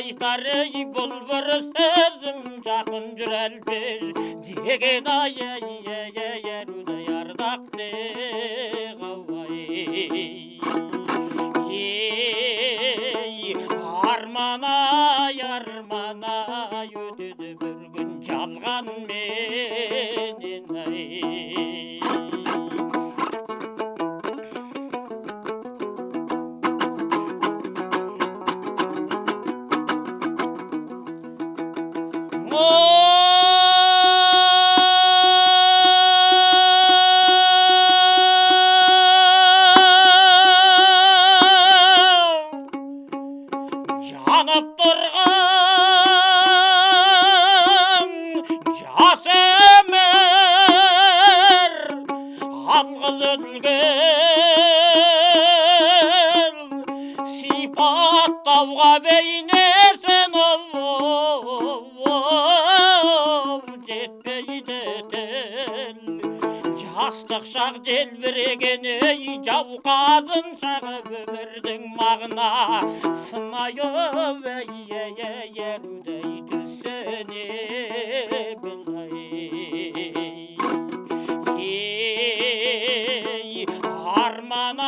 айтар ей бұл бір сөзім жақын жүр әлпеш деген ай әрудай ардақты арман-ай өтеді бір күн жалған менен жанып тұрған жас өмір алғыз өтілген сипаттауға бейнесін жетпейді тіл жастық шақ желбіреген ей жауқазын шағы өмірдің мағына сынайып әрудай түсіне білай арман